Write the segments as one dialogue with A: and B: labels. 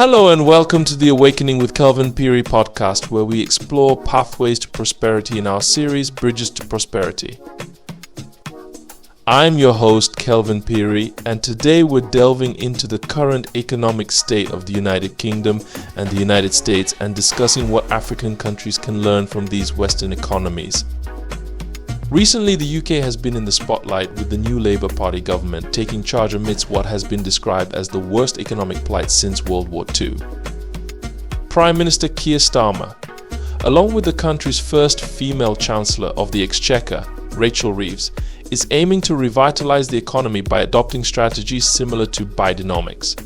A: Hello and welcome to the Awakening with Kelvin Peary podcast, where we explore pathways to prosperity in our series Bridges to Prosperity. I'm your host, Kelvin Peary, and today we're delving into the current economic state of the United Kingdom and the United States and discussing what African countries can learn from these Western economies. Recently, the UK has been in the spotlight with the new Labour Party government taking charge amidst what has been described as the worst economic plight since World War II. Prime Minister Keir Starmer, along with the country's first female Chancellor of the Exchequer, Rachel Reeves, is aiming to revitalise the economy by adopting strategies similar to Bidenomics.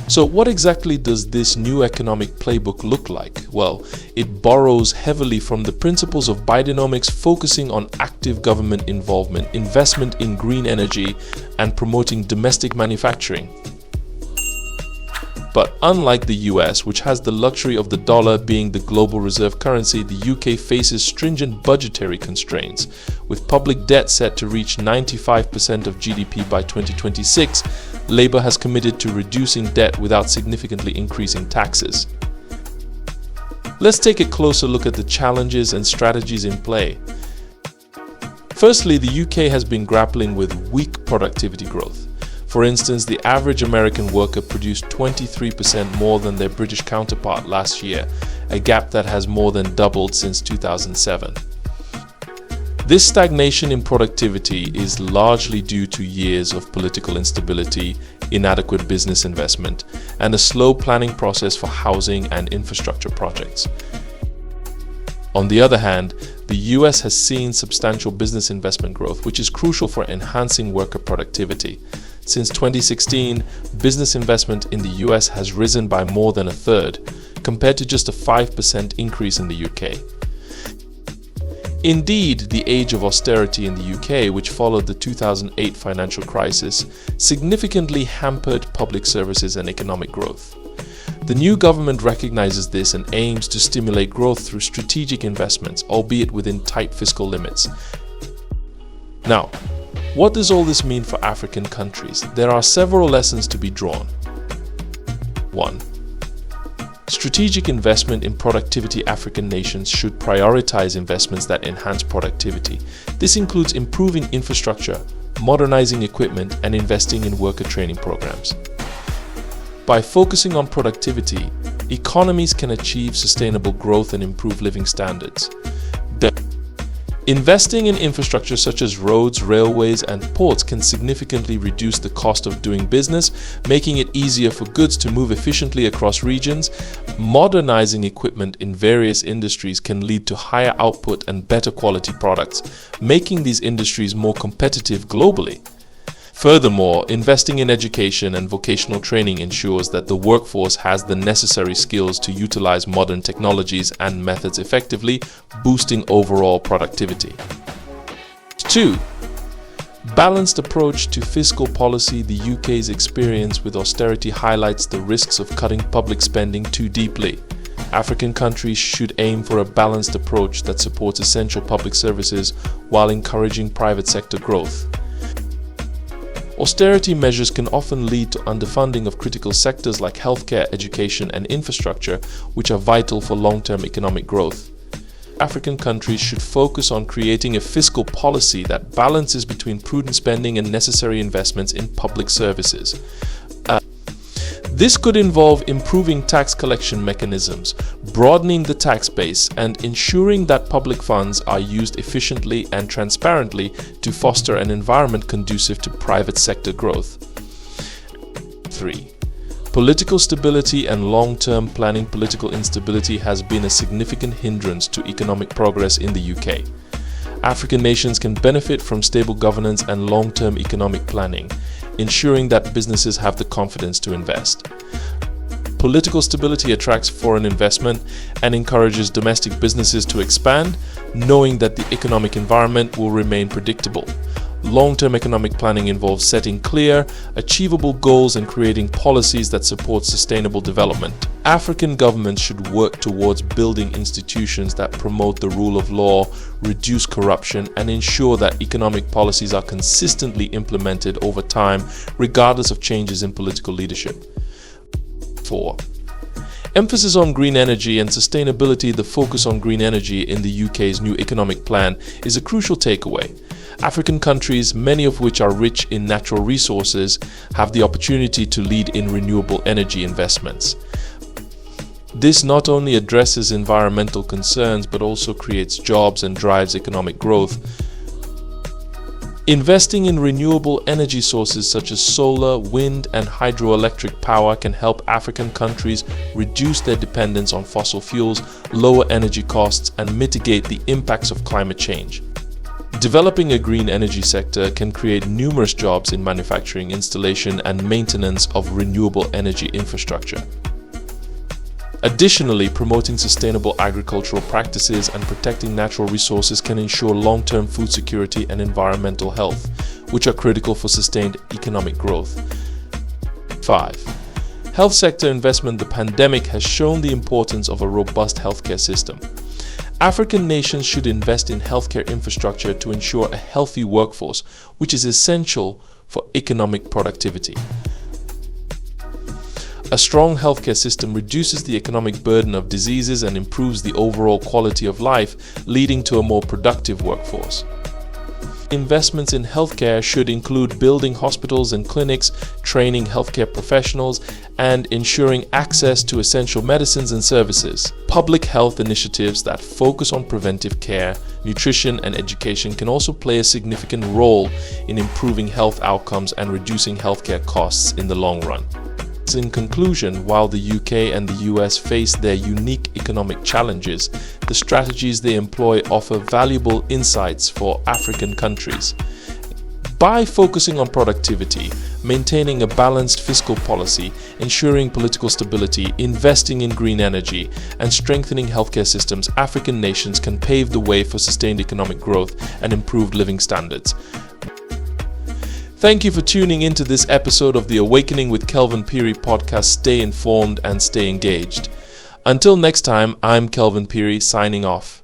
A: So what exactly does this new economic playbook look like? Well, it borrows heavily from the principles of Bidenomics, focusing on active government involvement, investment in green energy, and promoting domestic manufacturing. But unlike the US, which has the luxury of the dollar being the global reserve currency, the UK faces stringent budgetary constraints, with public debt set to reach 95% of GDP by 2026. Labour has committed to reducing debt without significantly increasing taxes. Let's take a closer look at the challenges and strategies in play. Firstly, the UK has been grappling with weak productivity growth. For instance, the average American worker produced 23% more than their British counterpart last year, a gap that has more than doubled since 2007. This stagnation in productivity is largely due to years of political instability, inadequate business investment, and a slow planning process for housing and infrastructure projects. On the other hand, the US has seen substantial business investment growth, which is crucial for enhancing worker productivity. Since 2016, business investment in the US has risen by more than a third, compared to just a 5% increase in the UK. Indeed, the age of austerity in the UK, which followed the 2008 financial crisis, significantly hampered public services and economic growth. The new government recognizes this and aims to stimulate growth through strategic investments, albeit within tight fiscal limits. Now, what does all this mean for African countries? There are several lessons to be drawn. 1. Strategic investment in productivity. African nations should prioritize investments that enhance productivity. This includes improving infrastructure, modernizing equipment, and investing in worker training programs. By focusing on productivity, economies can achieve sustainable growth and improve living standards. Investing in infrastructure such as roads, railways, and ports can significantly reduce the cost of doing business, making it easier for goods to move efficiently across regions. Modernizing equipment in various industries can lead to higher output and better quality products, making these industries more competitive globally. Furthermore, investing in education and vocational training ensures that the workforce has the necessary skills to utilize modern technologies and methods effectively, boosting overall productivity. 2. Balanced approach to fiscal policy. The UK's experience with austerity highlights the risks of cutting public spending too deeply. African countries should aim for a balanced approach that supports essential public services while encouraging private sector growth. Austerity measures can often lead to underfunding of critical sectors like healthcare, education, and infrastructure, which are vital for long-term economic growth. African countries should focus on creating a fiscal policy that balances between prudent spending and necessary investments in public services. This could involve improving tax collection mechanisms, broadening the tax base, and ensuring that public funds are used efficiently and transparently to foster an environment conducive to private sector growth. 3. Political stability and long-term planning. Political instability has been a significant hindrance to economic progress in the UK. African nations can benefit from stable governance and long-term economic planning, ensuring that businesses have the confidence to invest. Political stability attracts foreign investment and encourages domestic businesses to expand, knowing that the economic environment will remain predictable. Long-term economic planning involves setting clear, achievable goals and creating policies that support sustainable development. African governments should work towards building institutions that promote the rule of law, reduce corruption, and ensure that economic policies are consistently implemented over time, regardless of changes in political leadership. 4. Emphasis on green energy and sustainability. The focus on green energy in the UK's new economic plan is a crucial takeaway. African countries, many of which are rich in natural resources, have the opportunity to lead in renewable energy investments. This not only addresses environmental concerns but also creates jobs and drives economic growth. Investing in renewable energy sources such as solar, wind, and hydroelectric power can help African countries reduce their dependence on fossil fuels, lower energy costs, and mitigate the impacts of climate change. Developing a green energy sector can create numerous jobs in manufacturing, installation, and maintenance of renewable energy infrastructure. Additionally, promoting sustainable agricultural practices and protecting natural resources can ensure long-term food security and environmental health, which are critical for sustained economic growth. 5. Health sector investment. The pandemic has shown the importance of a robust healthcare system. African nations should invest in healthcare infrastructure to ensure a healthy workforce, which is essential for economic productivity. A strong healthcare system reduces the economic burden of diseases and improves the overall quality of life, leading to a more productive workforce. Investments in healthcare should include building hospitals and clinics, training healthcare professionals, and ensuring access to essential medicines and services. Public health initiatives that focus on preventive care, nutrition, and education can also play a significant role in improving health outcomes and reducing healthcare costs in the long run. In conclusion, while the UK and the US face their unique economic challenges, the strategies they employ offer valuable insights for African countries. By focusing on productivity, maintaining a balanced fiscal policy, ensuring political stability, investing in green energy, and strengthening healthcare systems, African nations can pave the way for sustained economic growth and improved living standards. Thank you for tuning into this episode of the Awakening with Kelvin Peary podcast. Stay informed and stay engaged. Until next time, I'm Kelvin Peary signing off.